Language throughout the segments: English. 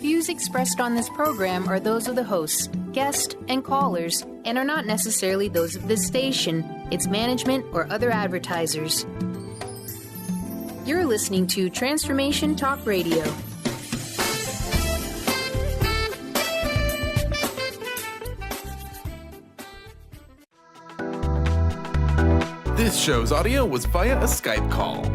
Views expressed on this program are those of the hosts, guests, and callers, and are not necessarily those of this station, its management, or other advertisers. You're listening to Transformation Talk Radio. This show's audio was via a Skype call.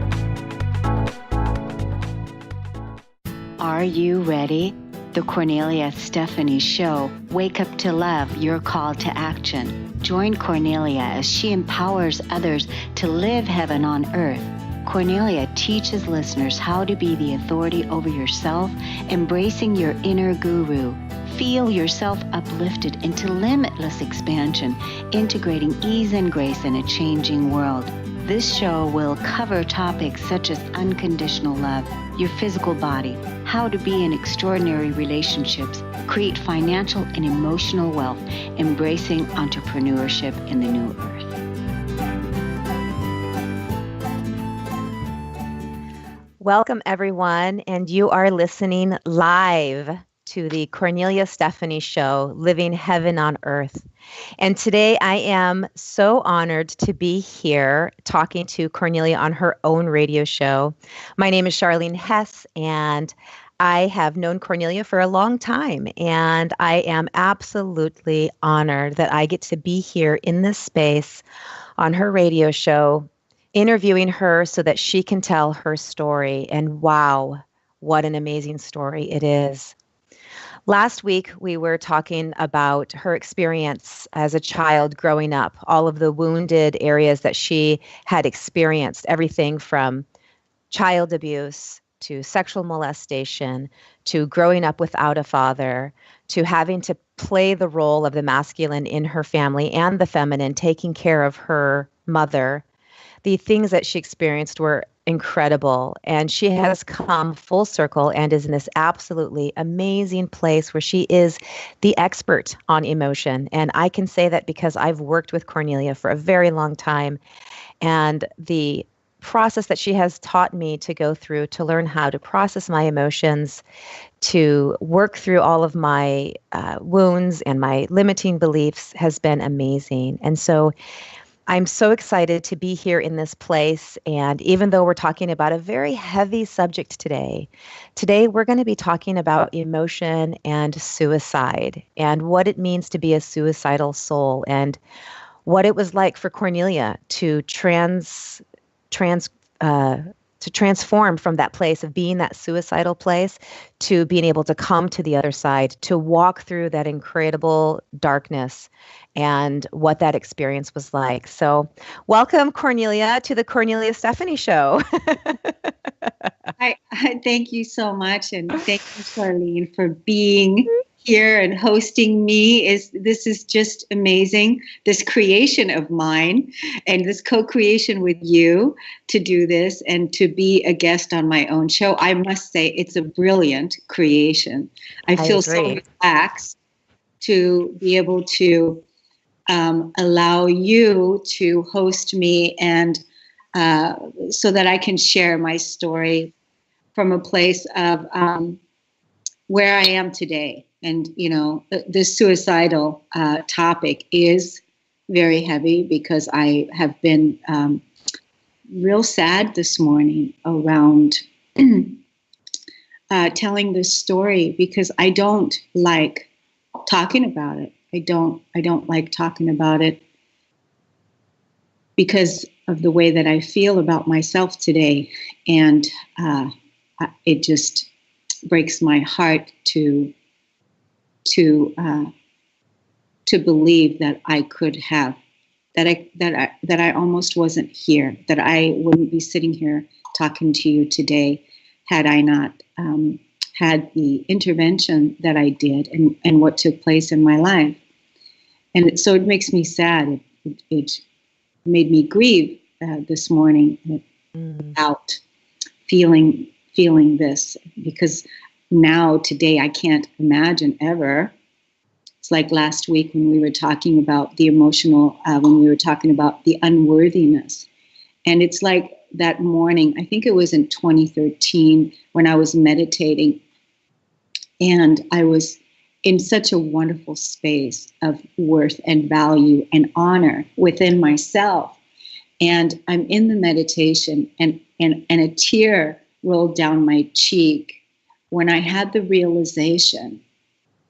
Are you ready? The Kornelia Stephanie Show, Wake Up to Love, your call to action. Join Kornelia as she empowers others to live heaven on earth. Kornelia teaches listeners how to be the authority over yourself, embracing your inner guru. Feel yourself uplifted into limitless expansion, integrating ease and grace in a changing world. This show will cover topics such as unconditional love, your physical body, how to be in extraordinary relationships, create financial and emotional wealth, embracing entrepreneurship in the new earth. Welcome, everyone, and you are listening live to the Kornelia Stephanie Show, Living Heaven on Earth. And today I am so honored to be here talking to Kornelia on her own radio show. My name is Charlene Hess, and I have known Kornelia for a long time, and I am absolutely honored that I get to be here in this space on her radio show, interviewing her so that she can tell her story. And wow, what an amazing story it is. Last week, we were talking about her experience as a child growing up, all of the wounded areas that she had experienced, everything from child abuse to sexual molestation, to growing up without a father, to having to play the role of the masculine in her family and the feminine, taking care of her mother. The things that she experienced were incredible, and she has come full circle and is in this absolutely amazing place where she is the expert on emotion. And I can say that because I've worked with Kornelia for a very long time, and the process that she has taught me to go through to learn how to process my emotions, to work through all of my wounds and my limiting beliefs has been amazing. And so I'm so excited to be here in this place. And even though we're talking about a very heavy subject today we're going to be talking about emotion and suicide and what it means to be a suicidal soul and what it was like for Kornelia to transform from that place of being that suicidal place to being able to come to the other side, to walk through that incredible darkness and what that experience was like. So welcome, Kornelia, to the Kornelia Stephanie Show. I thank you so much. And thank you, Charlene, for being here and hosting me. This is just amazing, this creation of mine and this co-creation with you to do this and to be a guest on my own show. I must say it's a brilliant creation. I feel so relaxed to be able to allow you to host me and so that I can share my story from a place of where I am today. And, you know, this suicidal topic is very heavy because I have been real sad this morning around telling this story because I don't like talking about it. I don't like talking about it because of the way that I feel about myself today. And it just breaks my heart to believe that I could have, that I almost wasn't here, that I wouldn't be sitting here talking to you today had I not had the intervention that I did and what took place in my life. And so it makes me sad. It made me grieve this morning about feeling this, because now today I can't imagine ever. It's like last week when we were talking about the emotional, when we were talking about the unworthiness. And it's like that morning, I think it was in 2013 when I was meditating And I was in such a wonderful space of worth and value and honor within myself. And I'm in the meditation, and a tear rolled down my cheek when I had the realization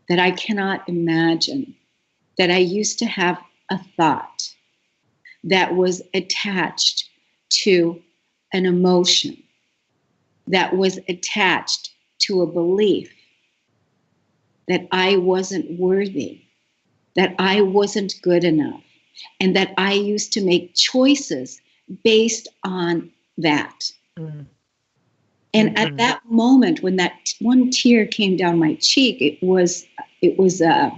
that I cannot imagine that I used to have a thought that was attached to an emotion, that was attached to a belief that I wasn't worthy, that I wasn't good enough, and that I used to make choices based on that. Mm. And at that moment, when that one tear came down my cheek, it was the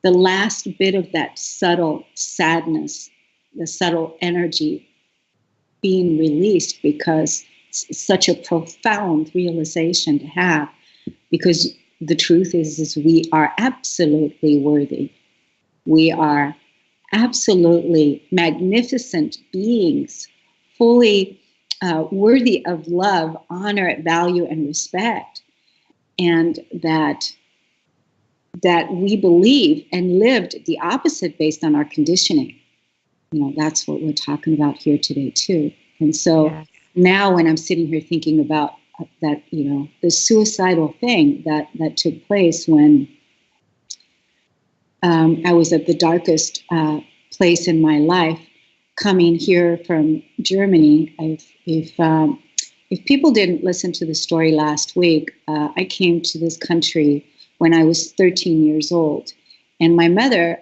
last bit of that subtle sadness, the subtle energy being released, because it's such a profound realization to have. Because the truth is we are absolutely worthy. We are absolutely magnificent beings, fully worthy of love, honor, value, and respect. And that we believe and lived the opposite based on our conditioning. That's what we're talking about here today too. And so now when I'm sitting here thinking about that, the suicidal thing that took place when I was at the darkest place in my life, coming here from Germany. If people didn't listen to the story last week, I came to this country when I was 13 years old, and my mother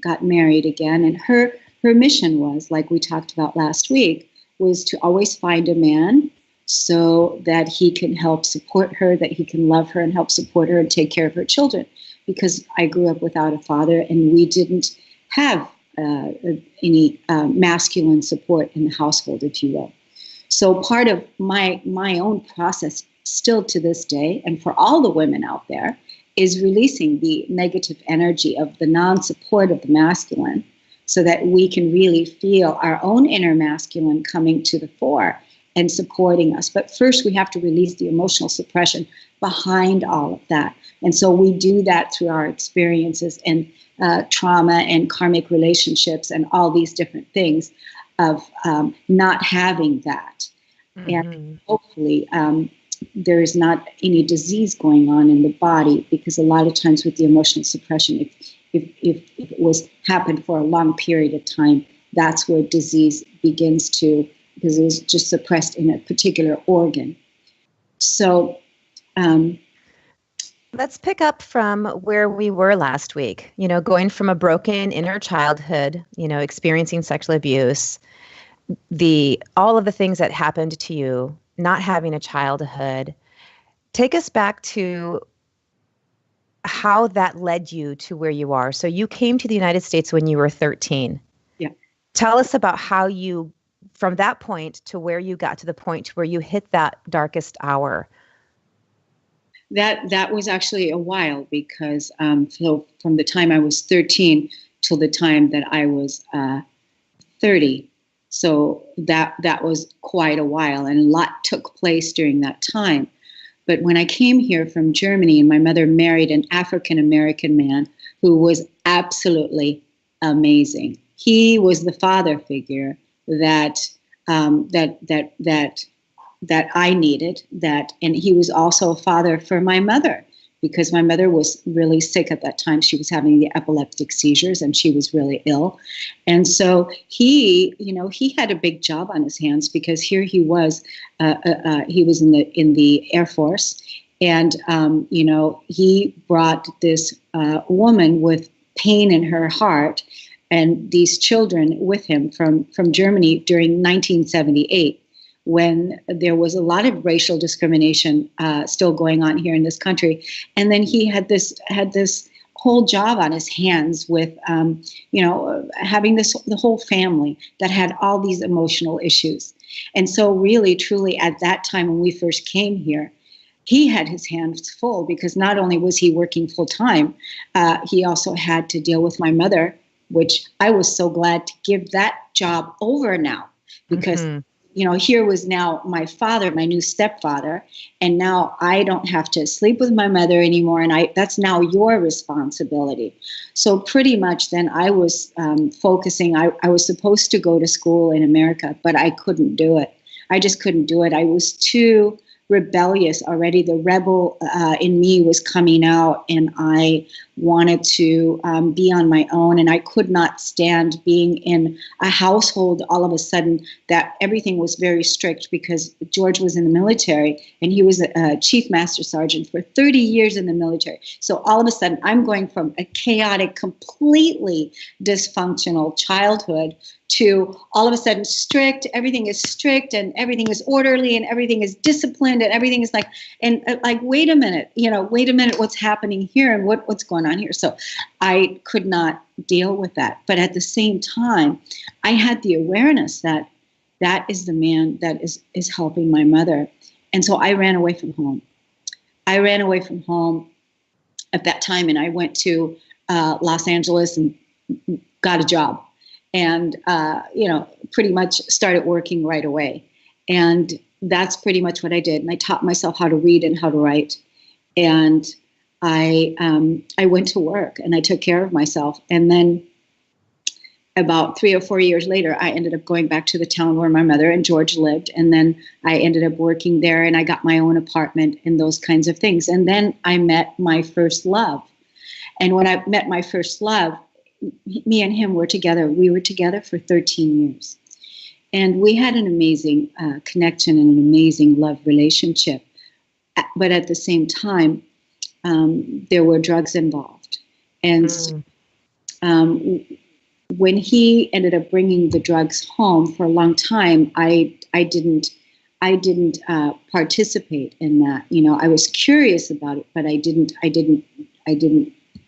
got married again, and her mission was, like we talked about last week, was to always find a man so that he can help support her, that he can love her and help support her and take care of her children. Because I grew up without a father, and we didn't have any masculine support in the household, if you will. So part of my own process still to this day, and for all the women out there, is releasing the negative energy of the non-support of the masculine, so that we can really feel our own inner masculine coming to the fore and supporting us. But first we have to release the emotional suppression behind all of that. And so we do that through our experiences and trauma and karmic relationships and all these different things of not having that. And hopefully there is not any disease going on in the body, because a lot of times with the emotional suppression, if it was happened for a long period of time, that's where disease begins to, because it was just suppressed in a particular organ. So let's pick up from where we were last week, going from a broken inner childhood, experiencing sexual abuse, all of the things that happened to you, not having a childhood. Take us back to how that led you to where you are. So you came to the United States when you were 13. Yeah. Tell us about how you, from that point to where you got to the point where you hit that darkest hour. That was actually a while, because so from the time I was 13 till the time that I was 30. So that was quite a while, and a lot took place during that time. But when I came here from Germany, and my mother married an African-American man who was absolutely amazing. He was the father figure that I needed, and he was also a father for my mother, because my mother was really sick at that time. She was having the epileptic seizures, and she was really ill. And so he had a big job on his hands, because here he was in the Air Force, and he brought this woman with pain in her heart and these children with him from Germany during 1978. When there was a lot of racial discrimination still going on here in this country. And then he had this whole job on his hands with, having the whole family that had all these emotional issues. And so really, truly, at that time when we first came here, he had his hands full, because not only was he working full time, he also had to deal with my mother, which I was so glad to give that job over now, because here was now my father, my new stepfather, and now I don't have to sleep with my mother anymore, and that's now your responsibility. So pretty much then I was focusing. I was supposed to go to school in America, but I couldn't do it. I just couldn't do it. I was too rebellious already. The rebel in me was coming out, and I wanted to be on my own, and I could not stand being in a household all of a sudden that everything was very strict, because George was in the military, and he was a chief master sergeant for 30 years in the military. So all of a sudden I'm going from a chaotic, completely dysfunctional childhood to all of a sudden strict. Everything is strict, and everything is orderly, and everything is disciplined, and everything is like, wait a minute, what's happening here, and what's going on here? So I could not deal with that. But at the same time, I had the awareness that that is the man that is helping my mother. And so I ran away from home. I ran away from home at that time, and I went to Los Angeles and got a job. And, pretty much started working right away. And that's pretty much what I did. And I taught myself how to read and how to write. And I went to work, and I took care of myself. And then about 3 or 4 years later, I ended up going back to the town where my mother and George lived. And then I ended up working there, and I got my own apartment and those kinds of things. And then I met my first love. And when I met my first love, me and him were together. We were together for 13 years. And we had an amazing connection and an amazing love relationship. But at the same time, there were drugs involved. And when he ended up bringing the drugs home, for a long time, I didn't participate in that. I was curious about it, but I didn't.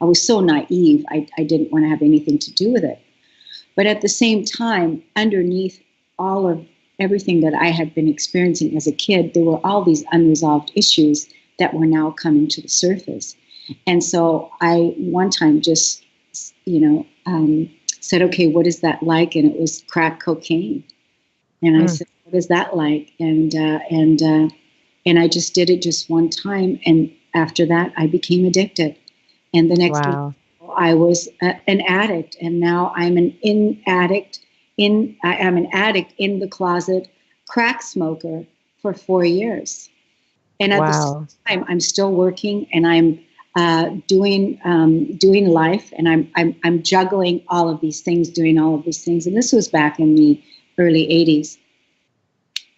I was so naive. I didn't want to have anything to do with it. But at the same time, underneath all of everything that I had been experiencing as a kid, there were all these unresolved issues that were now coming to the surface. And so I one time just, said, okay, what is that like? And it was crack cocaine. And I said, what is that like? And I just did it just one time. And after that, I became addicted. And the next week, I was an addict, and now I'm an addict in the closet, crack smoker for 4 years. And at the same time, I'm still working, and I'm doing life, and I'm juggling all of these things, doing all of these things. And this was back in the early 80s,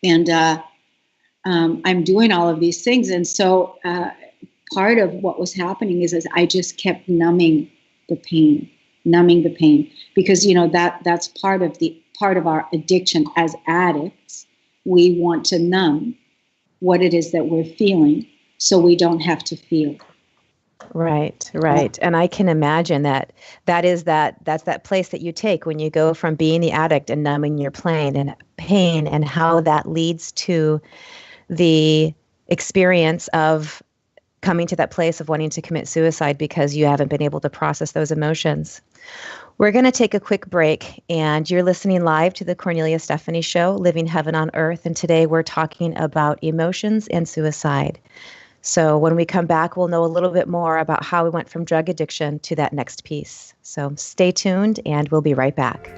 and I'm doing all of these things, and so. Part of what was happening is I just kept numbing the pain, because that's part of our addiction as addicts. We want to numb what it is that we're feeling, so we don't have to feel. Right. And I can imagine that's that place that you take when you go from being the addict and numbing your pain, and how that leads to the experience of coming to that place of wanting to commit suicide because you haven't been able to process those emotions. We're going to take a quick break, and you're listening live to the Kornelia Stephanie Show, Living Heaven on Earth. And today we're talking about emotions and suicide. So when we come back, we'll know a little bit more about how we went from drug addiction to that next piece. So stay tuned, and we'll be right back.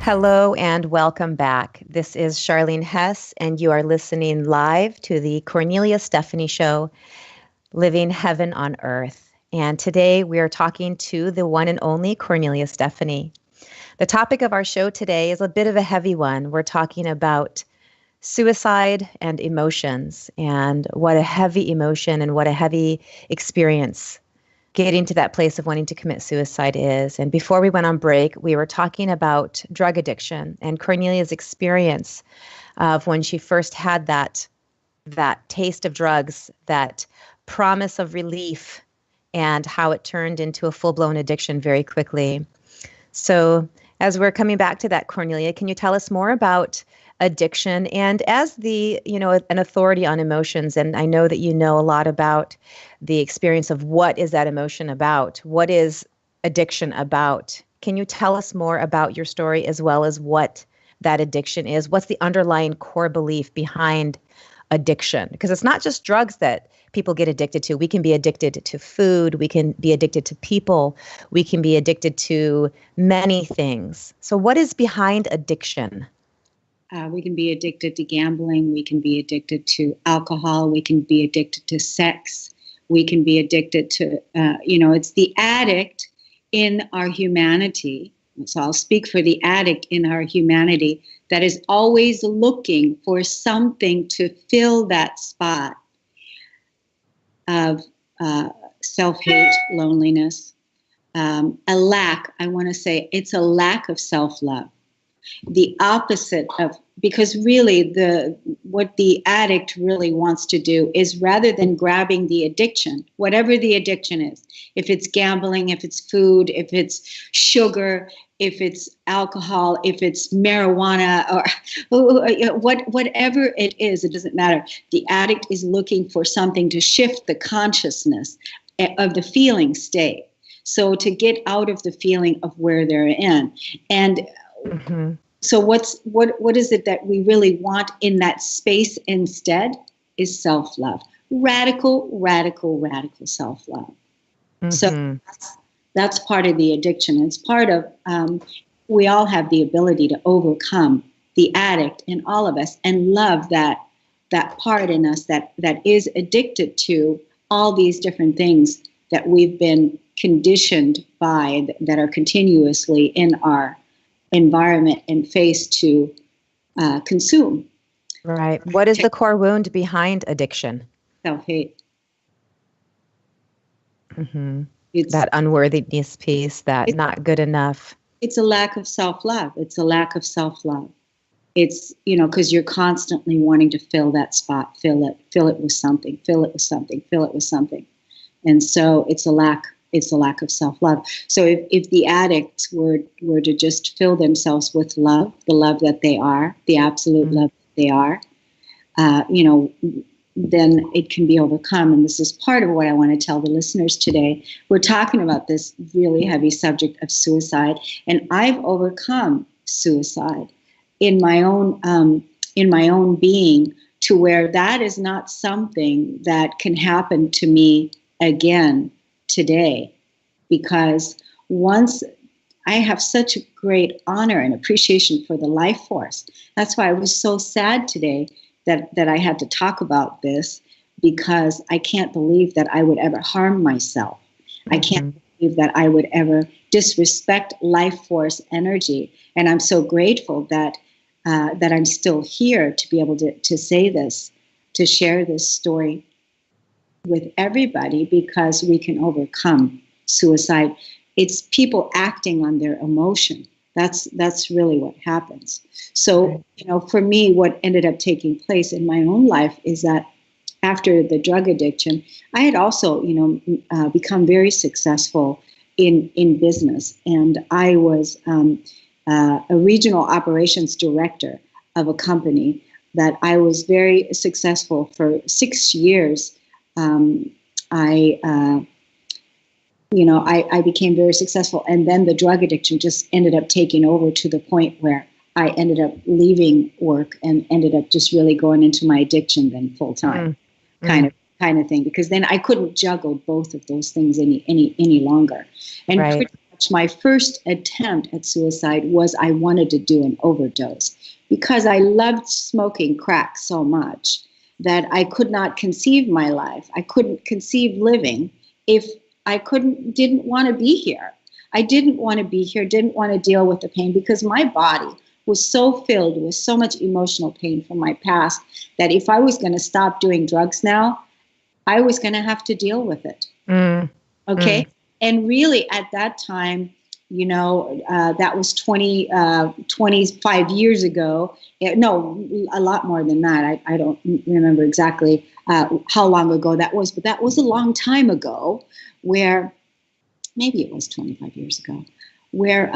Hello and welcome back. This is Charlene Hess, and you are listening live to the Kornelia Stephanie Show, Living Heaven on Earth. And today we are talking to the one and only Kornelia Stephanie. The topic of our show today is a bit of a heavy one. We're talking about suicide and emotions, and what a heavy emotion and what a heavy experience getting to that place of wanting to commit suicide is. And before we went on break, we were talking about drug addiction and Kornelia's experience of when she first had that taste of drugs, that promise of relief, and how it turned into a full-blown addiction very quickly. So as we're coming back to that, Kornelia, can you tell us more about addiction. And as an authority on emotions, and I know that you know a lot about the experience of what is that emotion about? What is addiction about? Can you tell us more about your story as well as what that addiction is? What's the underlying core belief behind addiction? Because it's not just drugs that people get addicted to. We can be addicted to food. We can be addicted to people. We can be addicted to many things. So what is behind addiction? We can be addicted to gambling. We can be addicted to alcohol. We can be addicted to sex. We can be addicted to, it's the addict in our humanity. So I'll speak for the addict in our humanity that is always looking for something to fill that spot of self-hate, loneliness, a lack. I want to say it's a lack of self-love. The opposite of, because really what the addict really wants to do is, rather than grabbing the addiction, whatever the addiction is, if it's gambling, if it's food, if it's sugar, if it's alcohol, if it's marijuana, or whatever it is, it doesn't matter. The addict is looking for something to shift the consciousness of the feeling state. So to get out of the feeling of where they're in. And so what is it that we really want in that space instead is self-love. Radical self-love. So that's part of the addiction. It's part of, we all have the ability to overcome the addict in all of us and love that part in us that is addicted to all these different things that we've been conditioned by, that are continuously in our environment and face to consume. Right. What is the core wound behind addiction? Self-hate. It's that unworthiness piece, that not good enough. It's a lack of self-love. It's because you're constantly wanting to fill that spot, fill it with something. And so it's a lack of self-love. So if the addicts were to just fill themselves with love, the love that they are, the absolute love that they are, then it can be overcome. And this is part of what I want to tell the listeners today. We're talking about this really heavy subject of suicide, and I've overcome suicide in my own being, to where that is not something that can happen to me again today, because once I have such a great honor and appreciation for the life force. That's why I was so sad today that I had to talk about this, because I can't believe that I would ever harm myself. I can't believe that I would ever disrespect life force energy. And I'm so grateful that I'm still here to be able to say this, to share this story with everybody, because we can overcome suicide. It's people acting on their emotion. That's really what happens. So, for me, what ended up taking place in my own life is that after the drug addiction, I had also, become very successful in business. And I was a regional operations director of a company that I was very successful for 6 years. I became very successful, and then the drug addiction just ended up taking over to the point where I ended up leaving work and ended up just really going into my addiction then full time, kind of thing, because then I couldn't juggle both of those things any longer. And pretty much my first attempt at suicide was I wanted to do an overdose, because I loved smoking crack so much that I could not conceive my life. I couldn't conceive living if I didn't want to be here. I didn't want to be here, didn't want to deal with the pain, because my body was so filled with so much emotional pain from my past that if I was going to stop doing drugs now, I was going to have to deal with it. Okay. And really at that time, that was 25 years ago. No, a lot more than that. I don't remember exactly how long ago that was, but that was a long time ago, where maybe it was 25 years ago, where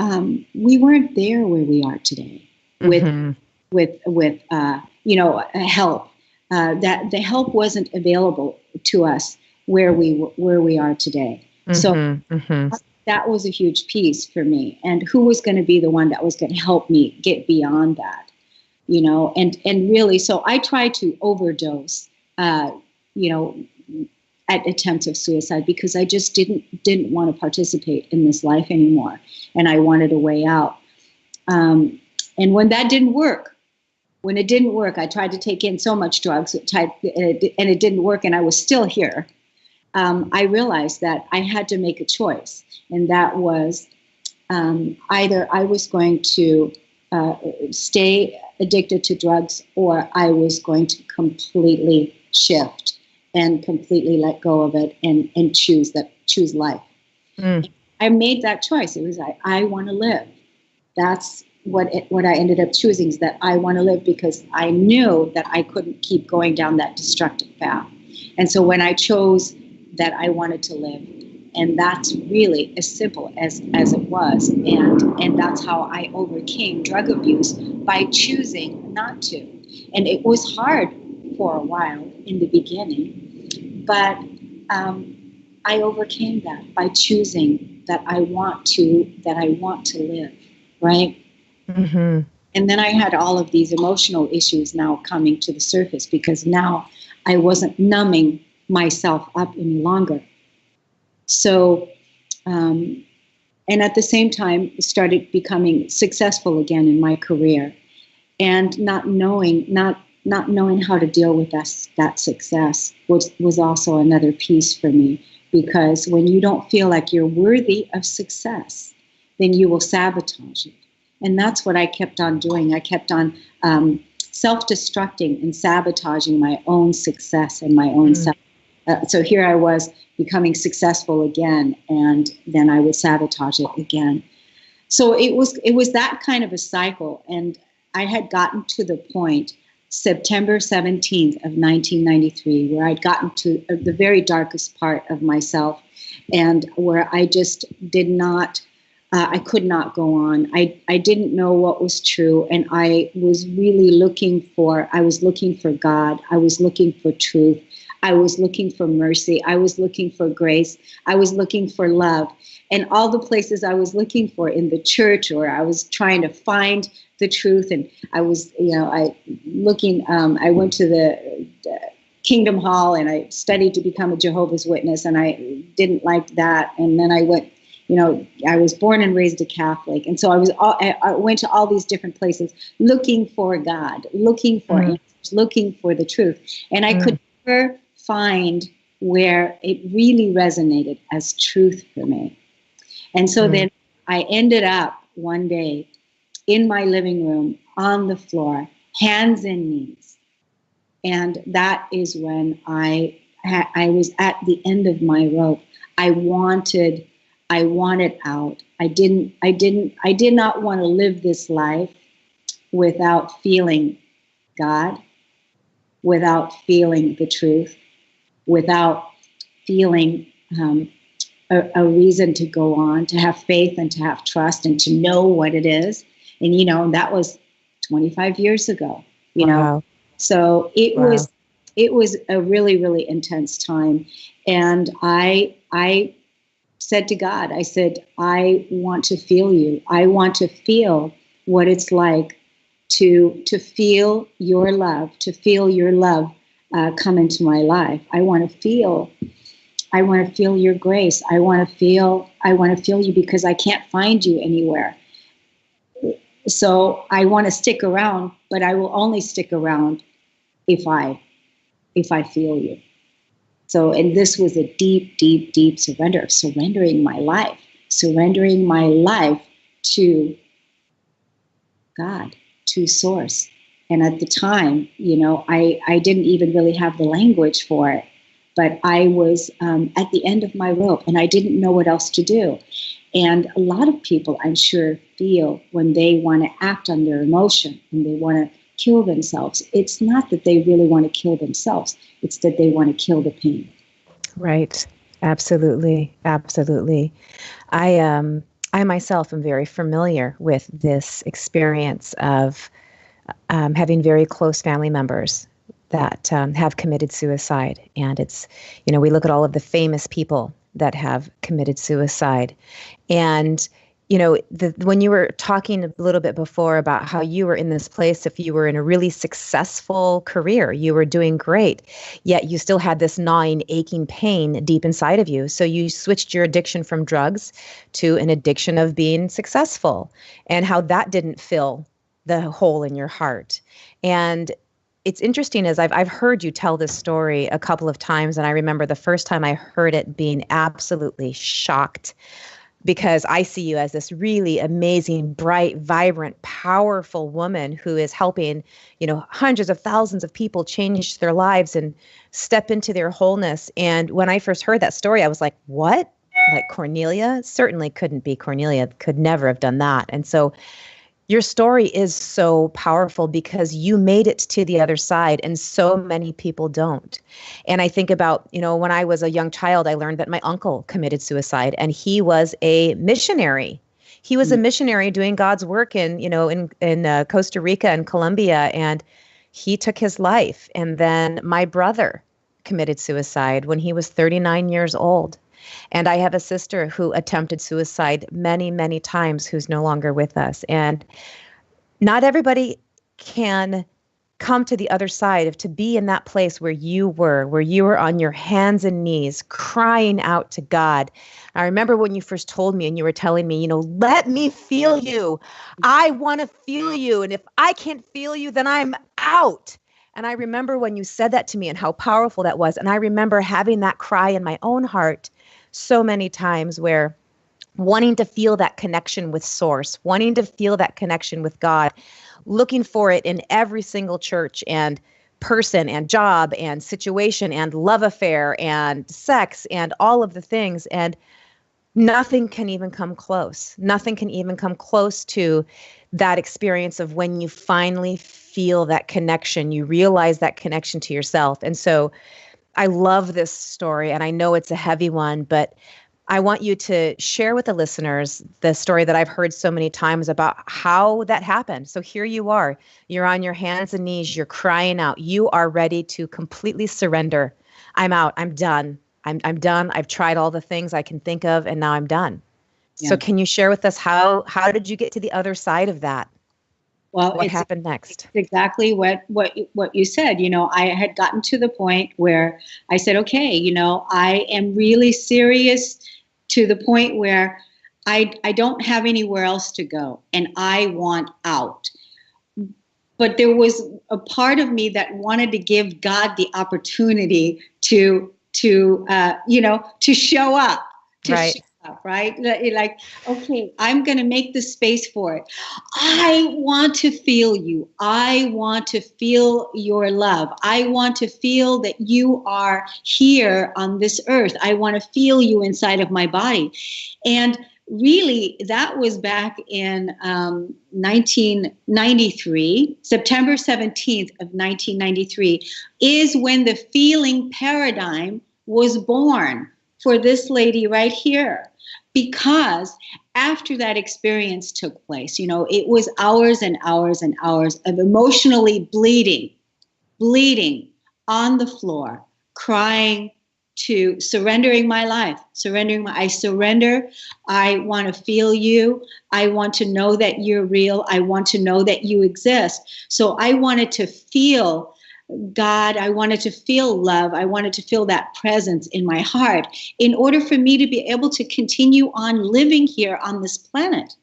we weren't there where we are today with help. That the help wasn't available to us where we are today. So that was a huge piece for me. And who was going to be the one that was going to help me get beyond that? And really, so I tried to overdose, at attempts of suicide because I just didn't want to participate in this life anymore, and I wanted a way out. And when it didn't work, I tried to take in so much drugs, and it didn't work, and I was still here. I realized that I had to make a choice, and that was either I was going to stay addicted to drugs, or I was going to completely shift and completely let go of it and choose life. I made that choice. It was I want to live. That's what I ended up choosing, is that I want to live, because I knew that I couldn't keep going down that destructive path. And so when I chose that I wanted to live, and that's really as simple as it was. And that's how I overcame drug abuse, by choosing not to. And it was hard for a while in the beginning, but I overcame that by choosing that I want to live, right? And then I had all of these emotional issues now coming to the surface, because now I wasn't numbing myself up any longer. So, and at the same time, started becoming successful again in my career, and not knowing how to deal with that success was also another piece for me, because when you don't feel like you're worthy of success, then you will sabotage it. And that's what I kept on doing. I kept on self-destructing and sabotaging my own success and my own self. So here I was becoming successful again, and then I would sabotage it again. So it was that kind of a cycle. And I had gotten to the point, September 17th of 1993, where I'd gotten to the very darkest part of myself, and where I just I could not go on. I didn't know what was true, and I was really looking for God. I was looking for truth. I was looking for mercy. I was looking for grace. I was looking for love. And all the places I was looking for in the church, or I was trying to find the truth. And I was, I went to the Kingdom Hall, and I studied to become a Jehovah's Witness, and I didn't like that. And then I went, I was born and raised a Catholic. And so I went to all these different places looking for God, looking for answers, looking for the truth. And I could never find where it really resonated as truth for me. And so then I ended up one day in my living room on the floor, hands and knees. And that is when I was at the end of my rope. I wanted out. I did not want to live this life without feeling God, without feeling the truth, without feeling a reason to go on, to have faith and to have trust and to know what it is. And, that was 25 years ago, Wow. So it was a really, really intense time. And I said to God, I said, I want to feel you. I want to feel what it's like to feel your love, come into my life. I want to feel your grace. I want to feel you, because I can't find you anywhere. So I want to stick around, but I will only stick around if I feel you. So, and this was a deep, deep, deep surrender, surrendering my life to God, to Source. And at the time, I didn't even really have the language for it, but I was at the end of my rope, and I didn't know what else to do. And a lot of people, I'm sure, feel when they want to act on their emotion and they want to kill themselves, it's not that they really want to kill themselves, it's that they want to kill the pain. Right. Absolutely. Absolutely. I myself am very familiar with this experience of having very close family members that have committed suicide. And it's, we look at all of the famous people that have committed suicide. And, when you were talking a little bit before about how you were in this place, if you were in a really successful career, you were doing great, yet you still had this gnawing, aching pain deep inside of you. So you switched your addiction from drugs to an addiction of being successful, and how that didn't fill the hole in your heart. And it's interesting, as I've heard you tell this story a couple of times, and I remember the first time I heard it being absolutely shocked, because I see you as this really amazing, bright, vibrant, powerful woman who is helping, hundreds of thousands of people change their lives and step into their wholeness. And when I first heard that story, I was like, what? Like Kornelia? Certainly couldn't be Kornelia, could never have done that. And so your story is so powerful because you made it to the other side, and so many people don't. And I think about, when I was a young child, I learned that my uncle committed suicide, and he was a missionary. He was a missionary doing God's work in Costa Rica and Colombia, and he took his life. And then my brother committed suicide when he was 39 years old. And I have a sister who attempted suicide many, many times, who's no longer with us. And not everybody can come to the other side to be in that place where you were on your hands and knees crying out to God. I remember when you first told me and you were telling me, let me feel you. I want to feel you. And if I can't feel you, then I'm out. And I remember when you said that to me and how powerful that was. And I remember having that cry in my own heart so many times, where wanting to feel that connection with Source, wanting to feel that connection with God, looking for it in every single church and person and job and situation and love affair and sex and all of the things. And nothing can even come close. Nothing can even come close to that experience of when you finally feel that connection, you realize that connection to yourself. And so I love this story, and I know it's a heavy one, but I want you to share with the listeners the story that I've heard so many times about how that happened. So here you are, you're on your hands and knees, you're crying out, you are ready to completely surrender. I'm out, I'm done. I'm done. I've tried all the things I can think of, and now I'm done. Yeah. So can you share with us how did you get to the other side of that? Well, what happened next? Exactly what you said. I had gotten to the point where I said, okay, I am really serious, to the point where I don't have anywhere else to go, and I want out. But there was a part of me that wanted to give God the opportunity to show up. Right. Right? Like, okay, I'm going to make the space for it. I want to feel you. I want to feel your love. I want to feel that you are here on this earth. I want to feel you inside of my body. And really, that was back in 1993, September 17th of 1993, is when the feeling paradigm was born for this lady right here. Because after that experience took place, it was hours and hours and hours of emotionally bleeding on the floor, crying, to surrendering my life, I surrender. I want to feel you. I want to know that you're real. I want to know that you exist. So I wanted to feel God, I wanted to feel love. I wanted to feel that presence in my heart in order for me to be able to continue on living here on this planet,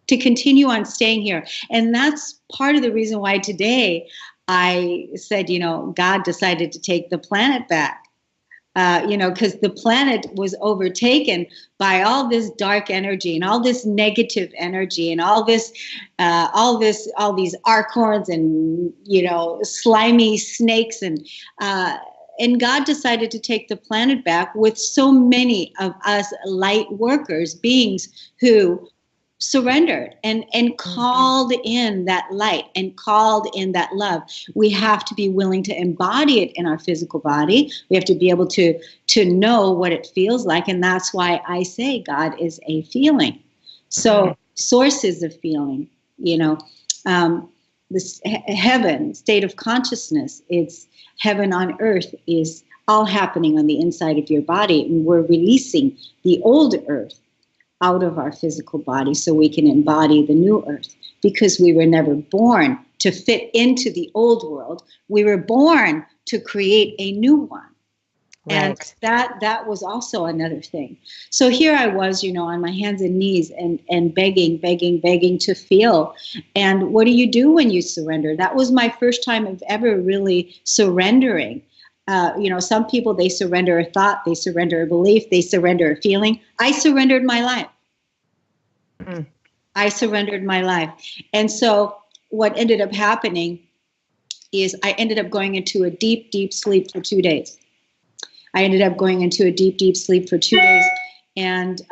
to continue on staying here. And that's part of the reason why today I said, God decided to take the planet back. Because the planet was overtaken by all this dark energy and all this negative energy and all these archons and, slimy snakes. And God decided to take the planet back with so many of us light workers, beings who surrendered and called in that light and called in that love. We have to be willing to embody it in our physical body. We have to be able to know what it feels like. And that's why I say God is a feeling. So Source is a feeling, this heaven state of consciousness. It's heaven on earth is all happening on the inside of your body, and we're releasing the old earth out of our physical body so we can embody the new earth, because we were never born to fit into the old world. We were born to create a new one. Right. And that was also another thing. So here I was, on my hands and knees and begging to feel. And what do you do when you surrender? That was my first time of ever really surrendering. Some people, they surrender a thought, they surrender a belief, they surrender a feeling. I surrendered my life. I surrendered my life. And so what ended up happening is I ended up going into a deep, deep sleep for 2 days. I ended up going into a deep, deep sleep for 2 days. And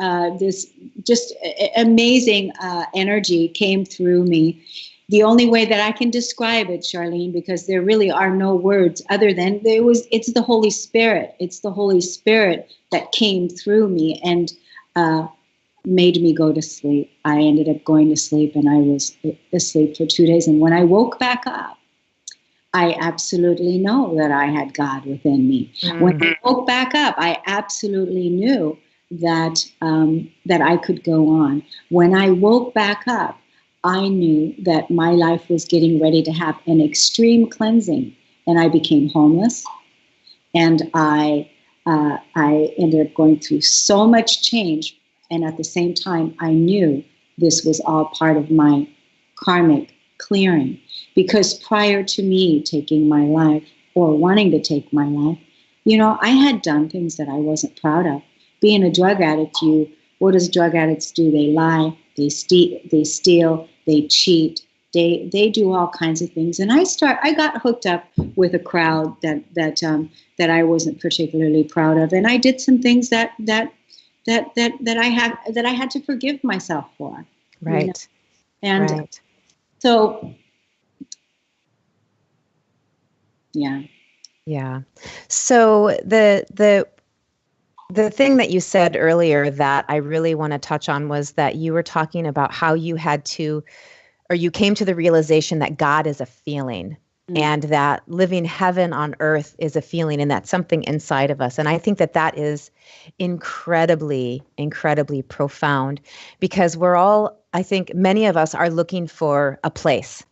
this just amazing energy came through me. The only way that I can describe it, Charlene, because there really are no words other than it's the Holy Spirit. It's the Holy Spirit that came through me and made me go to sleep. I ended up going to sleep, and I was asleep for 2 days. And when I woke back up, I absolutely know that I had God within me. When I woke back up, I absolutely knew that that I could go on. When I woke back up, I knew that my life was getting ready to have an extreme cleansing, and I became homeless. And I ended up going through so much change. And at the same time, I knew this was all part of my karmic clearing. Because prior to me taking my life or wanting to take my life, I had done things that I wasn't proud of. Being a drug addict, what does drug addicts do? They lie, they steal, they cheat, they do all kinds of things. And I got hooked up with a crowd that I wasn't particularly proud of, and I did some things that I had to forgive myself for. Right. And right. So, yeah. Yeah. So the thing that you said earlier that I really want to touch on was that you were talking about how you came to the realization that God is a feeling. And that living heaven on earth is a feeling, and that's something inside of us. And I think that is incredibly, incredibly profound, because I think many of us are looking for a place,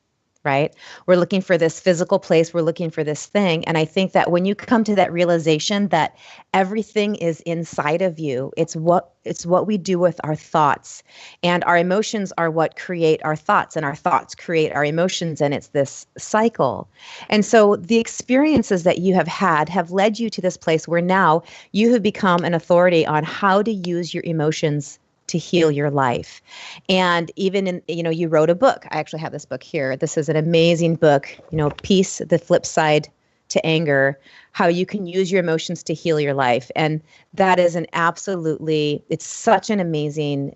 right? We're looking for this physical place. We're looking for this thing. And I think that when you come to that realization that everything is inside of you, it's what we do with our thoughts, and our emotions are what create our thoughts, and our thoughts create our emotions. And it's this cycle. And so the experiences that you have had have led you to this place where now you have become an authority on how to use your emotions to heal your life. And even you wrote a book. I actually have this book here. This is an amazing book, Peace, the Flip Side to Anger, how you can use your emotions to heal your life. And that is it's such an amazing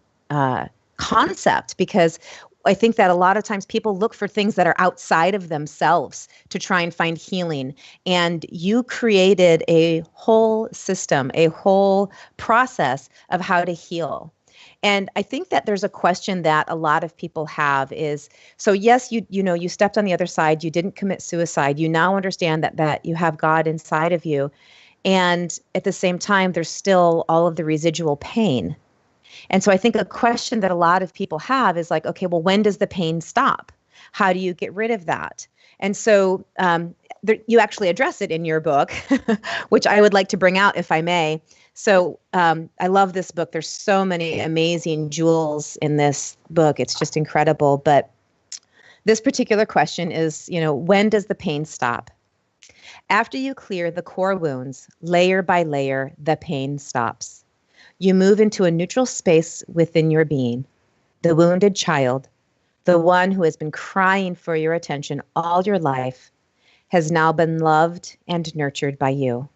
concept, because I think that a lot of times people look for things that are outside of themselves to try and find healing. And you created a whole system, a whole process of how to heal. And I think that there's a question that a lot of people have is, so yes, you stepped on the other side, you didn't commit suicide, you now understand that you have God inside of you. And at the same time, there's still all of the residual pain. And so I think a question that a lot of people have is like, okay, well, when does the pain stop? How do you get rid of that? And so you actually address it in your book, which I would like to bring out if I may. So I love this book. There's so many amazing jewels in this book. It's just incredible. But this particular question is, when does the pain stop? After you clear the core wounds, layer by layer, the pain stops. You move into a neutral space within your being. The wounded child, the one who has been crying for your attention all your life, has now been loved and nurtured by you.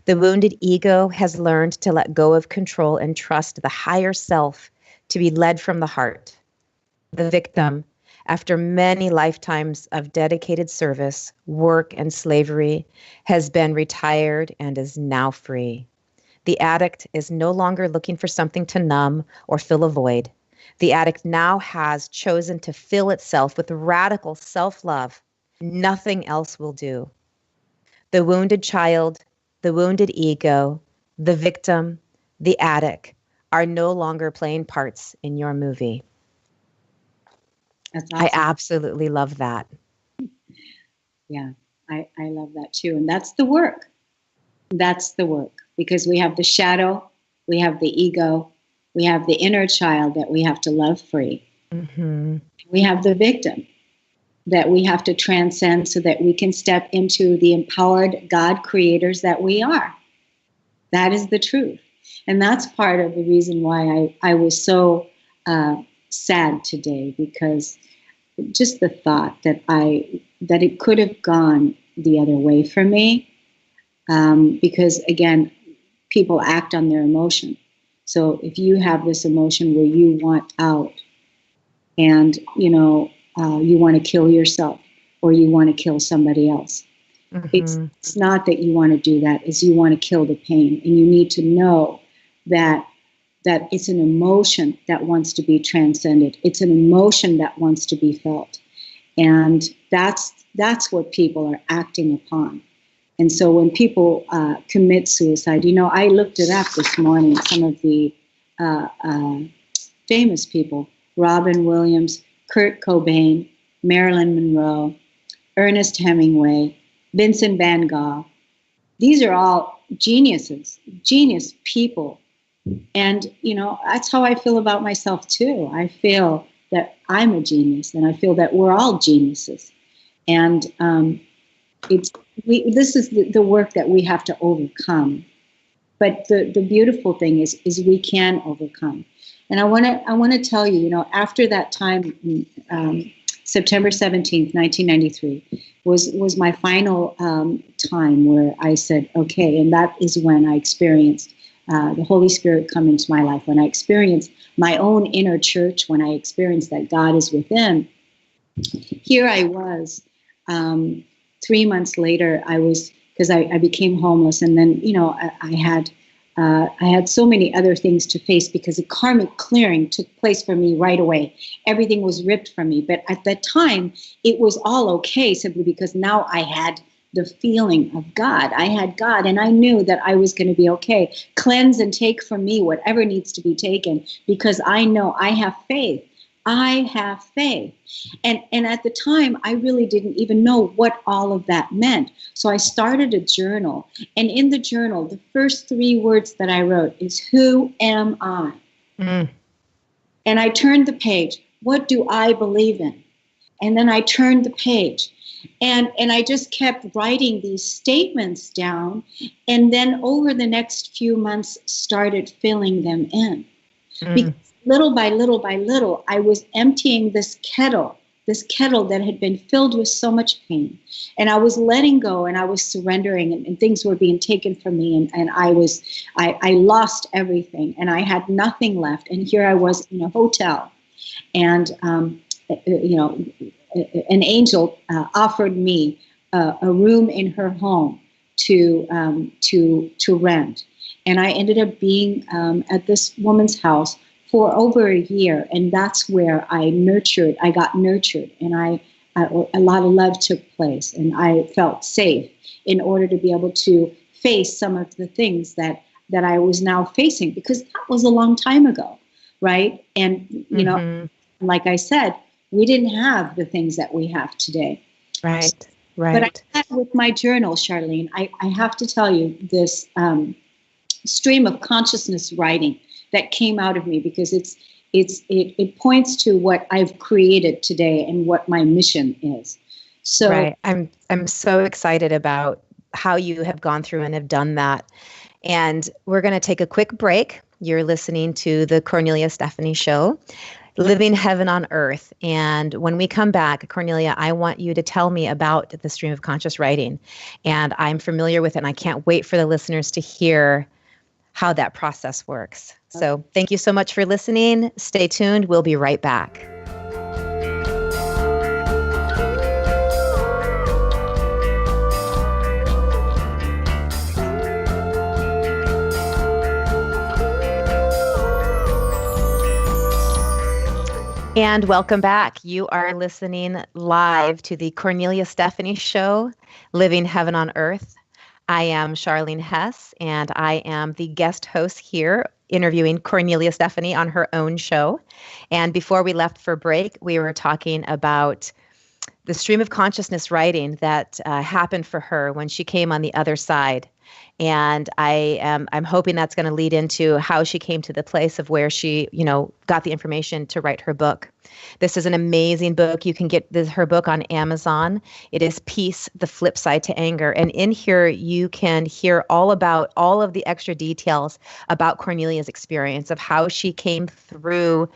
The wounded ego has learned to let go of control and trust the higher self to be led from the heart. The victim, after many lifetimes of dedicated service, work, and slavery, has been retired and is now free. The addict is no longer looking for something to numb or fill a void. The addict now has chosen to fill itself with radical self-love. Nothing else will do. The wounded child, the wounded ego, the victim, the addict are no longer playing parts in your movie. That's awesome. I absolutely love that. Yeah, I love that too. And that's the work. That's the work. Because we have the shadow, we have the ego, we have the inner child that we have to love free. Mm-hmm. We have the victim that we have to transcend so that we can step into the empowered God creators that we are. That is the truth. And that's part of the reason why I was so sad today, because just the thought that it could have gone the other way for me, because again, people act on their emotion. So if you have this emotion where you want out, and you want to kill yourself or you want to kill somebody else, it's not that you want to do that. It's you want to kill the pain, and you need to know that it's an emotion that wants to be transcended. It's an emotion that wants to be felt. And that's what people are acting upon. And so when people commit suicide, I looked it up this morning, some of the famous people, Robin Williams, Kurt Cobain, Marilyn Monroe, Ernest Hemingway, Vincent van Gogh. These are all geniuses, genius people. And, that's how I feel about myself too. I feel that I'm a genius, and I feel that we're all geniuses. And this is the work that we have to overcome. But the beautiful thing is we can overcome. And I want to tell you, after that time, September 17th, 1993, was my final time where I said, okay, and that is when I experienced the Holy Spirit come into my life, when I experienced my own inner church, when I experienced that God is within. Here I was, 3 months later, because I became homeless, and then, I had so many other things to face because a karmic clearing took place for me right away. Everything was ripped from me. But at that time, it was all okay, simply because now I had the feeling of God. I had God, and I knew that I was going to be okay. Cleanse and take from me whatever needs to be taken, because I know I have faith. I have faith. And at the time, I really didn't even know what all of that meant. So I started a journal. And in the journal, the first 3 words that I wrote is, who am I? And I turned the page. What do I believe in? And then I turned the page. And I just kept writing these statements down. And then over the next few months, started filling them in. Because little by little by little, I was emptying this kettle that had been filled with so much pain. And I was letting go, and I was surrendering, and things were being taken from me. And I lost everything, and I had nothing left. And here I was in a hotel, and, an angel offered me a room in her home to rent. And I ended up being at this woman's house for over a year, and that's where I got nurtured, and a lot of love took place, and I felt safe in order to be able to face some of the things that I was now facing, because that was a long time ago, right? And, like I said, we didn't have the things that we have today. Right. But I had with my journal, Charlene, I have to tell you this stream of consciousness writing that came out of me, because it points to what I've created today and what my mission is. So right. I'm so excited about how you have gone through and have done that. And we're going to take a quick break. You're listening to the Kornelia Stephanie Show, Living Heaven on Earth. And when we come back, Kornelia, I want you to tell me about the stream of conscious writing. And I'm familiar with it, and I can't wait for the listeners to hear how that process works. So thank you so much for listening. Stay tuned. We'll be right back. And welcome back. You are listening live to the Kornelia Stephanie Show, Living Heaven on Earth. I am Charlene Hess, and I am the guest host here interviewing Kornelia Stephanie on her own show. And before we left for break, we were talking about the stream of consciousness writing that happened for her when she came on the other side. And I'm hoping that's going to lead into how she came to the place of where she, got the information to write her book. This is an amazing book. You can get her book on Amazon. It is Peace, the Flip Side to Anger. And in here, you can hear all about all of the extra details about Kornelia's experience of how she came through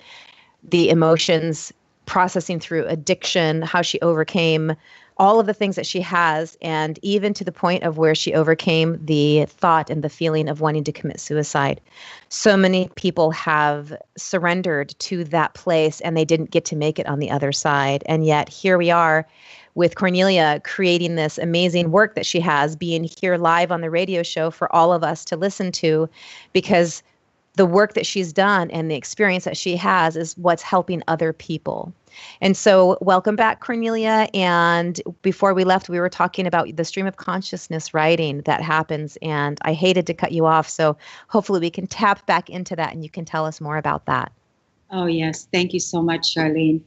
the emotions, processing through addiction, how she overcame all of the things that she has, and even to the point of where she overcame the thought and the feeling of wanting to commit suicide. So many people have surrendered to that place and they didn't get to make it on the other side. And yet here we are with Kornelia creating this amazing work that she has, being here live on the radio show for all of us to listen to, because the work that she's done and the experience that she has is what's helping other people. And so welcome back, Kornelia. And before we left, we were talking about the stream of consciousness writing that happens. And I hated to cut you off. So hopefully we can tap back into that and you can tell us more about that. Oh, yes. Thank you so much, Charlene.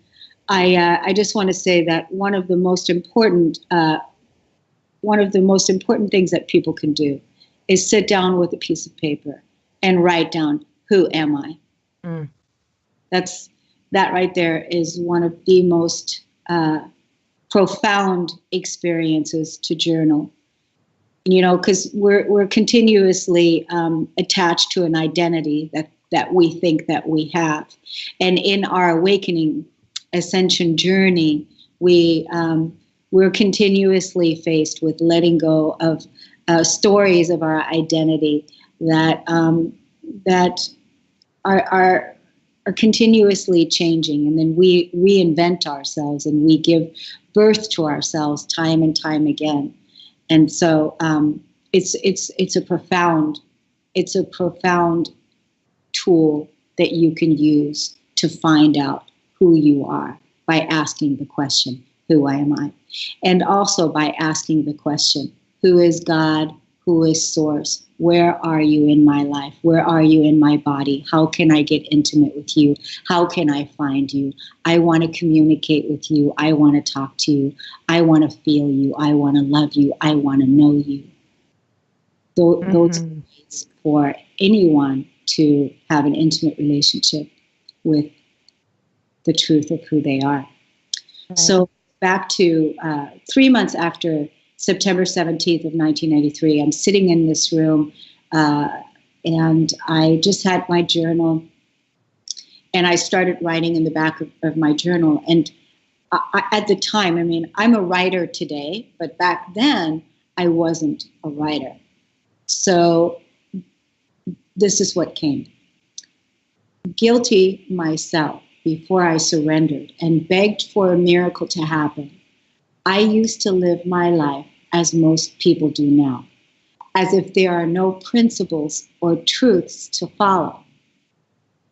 I just want to say that one of the most important things that people can do is sit down with a piece of paper and write down, who am I? That right there is one of the most profound experiences to journal. Because we're continuously attached to an identity that we think that we have. And in our awakening ascension journey, we're continuously faced with letting go of stories of our identity that are continuously changing, and then we reinvent ourselves and we give birth to ourselves time and time again. And so it's a profound tool that you can use to find out who you are by asking the question, who am I? And also by asking the question, who is God? Who is Source? Where are you in my life? Where are you in my body? How can I get intimate with you? How can I find you? I want to communicate with you. I want to talk to you. I want to feel you. I want to love you. I want to know you. Those are ways for anyone to have an intimate relationship with the truth of who they are. Right. So back to 3 months after September 17th of 1993, I'm sitting in this room and I just had my journal and I started writing in the back of my journal. And at the time, I'm a writer today, but back then I wasn't a writer. So this is what came. Guilty myself before I surrendered and begged for a miracle to happen. I used to live my life as most people do now, as if there are no principles or truths to follow.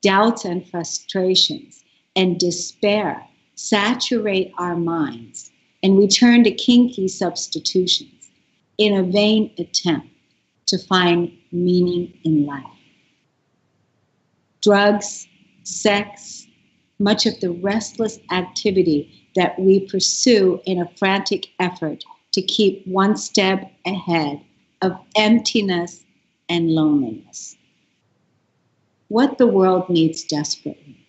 Doubts and frustrations and despair saturate our minds, and we turn to kinky substitutions in a vain attempt to find meaning in life. Drugs, sex, much of the restless activity that we pursue in a frantic effort to keep one step ahead of emptiness and loneliness. What the world needs desperately.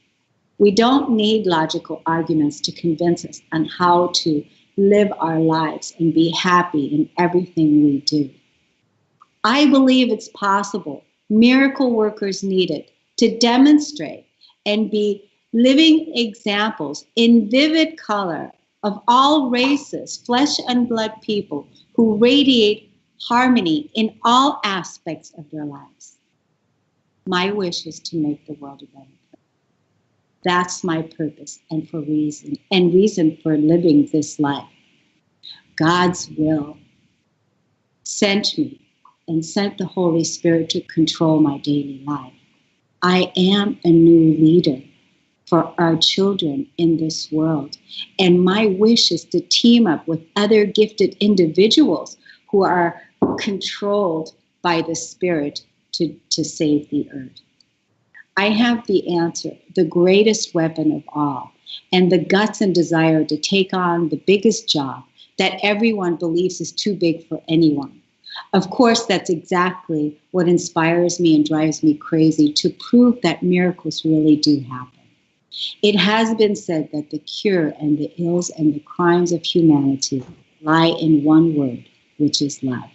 We don't need logical arguments to convince us on how to live our lives and be happy in everything we do. I believe it's possible. Miracle workers need it to demonstrate and be living examples in vivid color of all races, flesh and blood people who radiate harmony in all aspects of their lives. My wish is to make the world a better place. That's my purpose and reason for living this life. God's will sent me and sent the Holy Spirit to control my daily life. I am a new leader. for our children in this world. And my wish is to team up with other gifted individuals who are controlled by the Spirit to save the earth. I have the answer, the greatest weapon of all, and the guts and desire to take on the biggest job that everyone believes is too big for anyone. Of course, that's exactly what inspires me and drives me crazy, to prove that miracles really do happen. It has been said that the cure and the ills and the crimes of humanity lie in one word, which is love.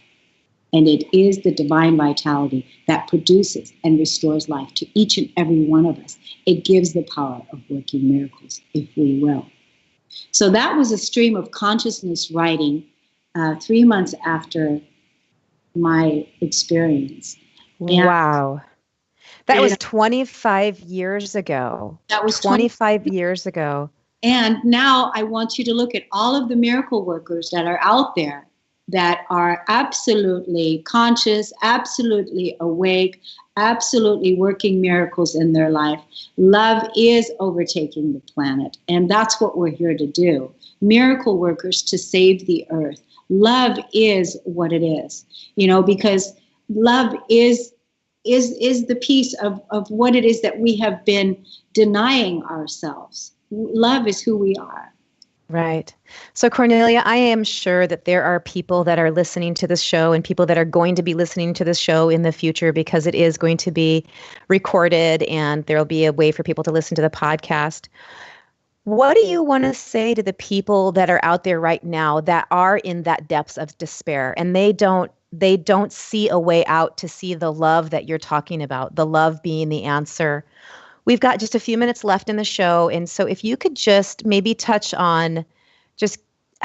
And it is the divine vitality that produces and restores life to each and every one of us. It gives the power of working miracles, if we will. So that was a stream of consciousness writing 3 months after my experience. Wow. That was 25 years ago. That was 25 years ago. And now I want you to look at all of the miracle workers that are out there that are absolutely conscious, absolutely awake, absolutely working miracles in their life. Love is overtaking the planet, and that's what we're here to do. Miracle workers to save the earth. Love is what it is, because love is the piece of what it is that we have been denying ourselves. Love is who we are. Right. So, Kornelia, I am sure that there are people that are listening to this show and people that are going to be listening to this show in the future, because it is going to be recorded and there will be a way for people to listen to the podcast. What do you want to say to the people that are out there right now that are in that depths of despair and they don't see a way out to see the love that you're talking about, the love being the answer? We've got just a few minutes left in the show. And so if you could just maybe touch on just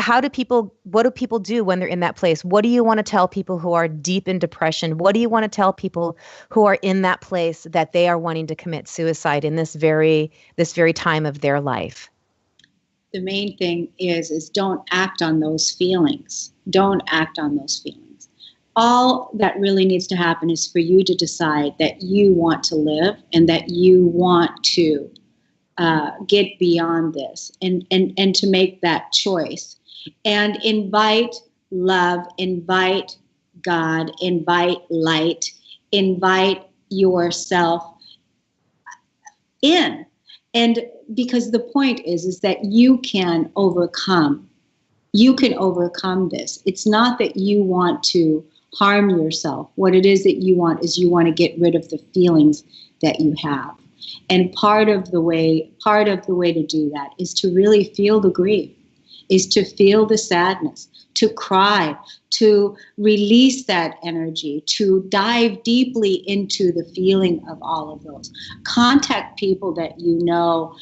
what do people do when they're in that place? What do you want to tell people who are deep in depression? What do you want to tell people who are in that place that they are wanting to commit suicide in this very time of their life? The main thing is don't act on those feelings. Don't act on those feelings. All that really needs to happen is for you to decide that you want to live and that you want to get beyond this and to make that choice. And invite love, invite God, invite light, invite yourself in. And because the point is that you can overcome this. It's not that you want to harm yourself. What it is that you want is you want to get rid of the feelings that you have. And part of the way to do that is to really feel the grief, is to feel the sadness, to cry, to release that energy, to dive deeply into the feeling of all of those. Contact people that you know,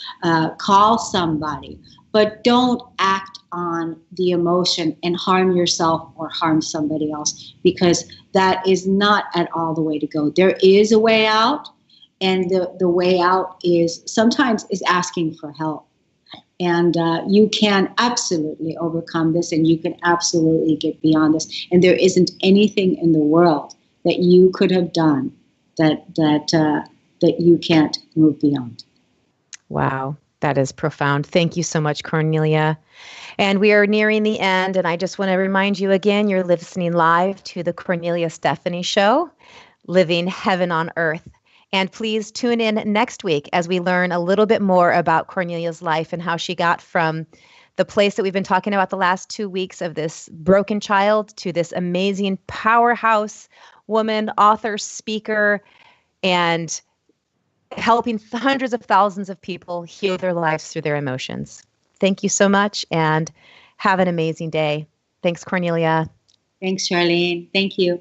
call somebody, but don't act on the emotion and harm yourself or harm somebody else, because that is not at all the way to go. There is a way out, and the way out is sometimes asking for help. And you can absolutely overcome this, and you can absolutely get beyond this. And there isn't anything in the world that you could have done that you can't move beyond. Wow, that is profound. Thank you so much, Kornelia. And we are nearing the end, and I just want to remind you again, you're listening live to the Kornelia Stephanie Show, Living Heaven on Earth. And please tune in next week as we learn a little bit more about Kornelia's life and how she got from the place that we've been talking about the last 2 weeks of this broken child to this amazing powerhouse woman, author, speaker, and helping hundreds of thousands of people heal their lives through their emotions. Thank you so much, and have an amazing day. Thanks, Kornelia. Thanks, Charlene. Thank you.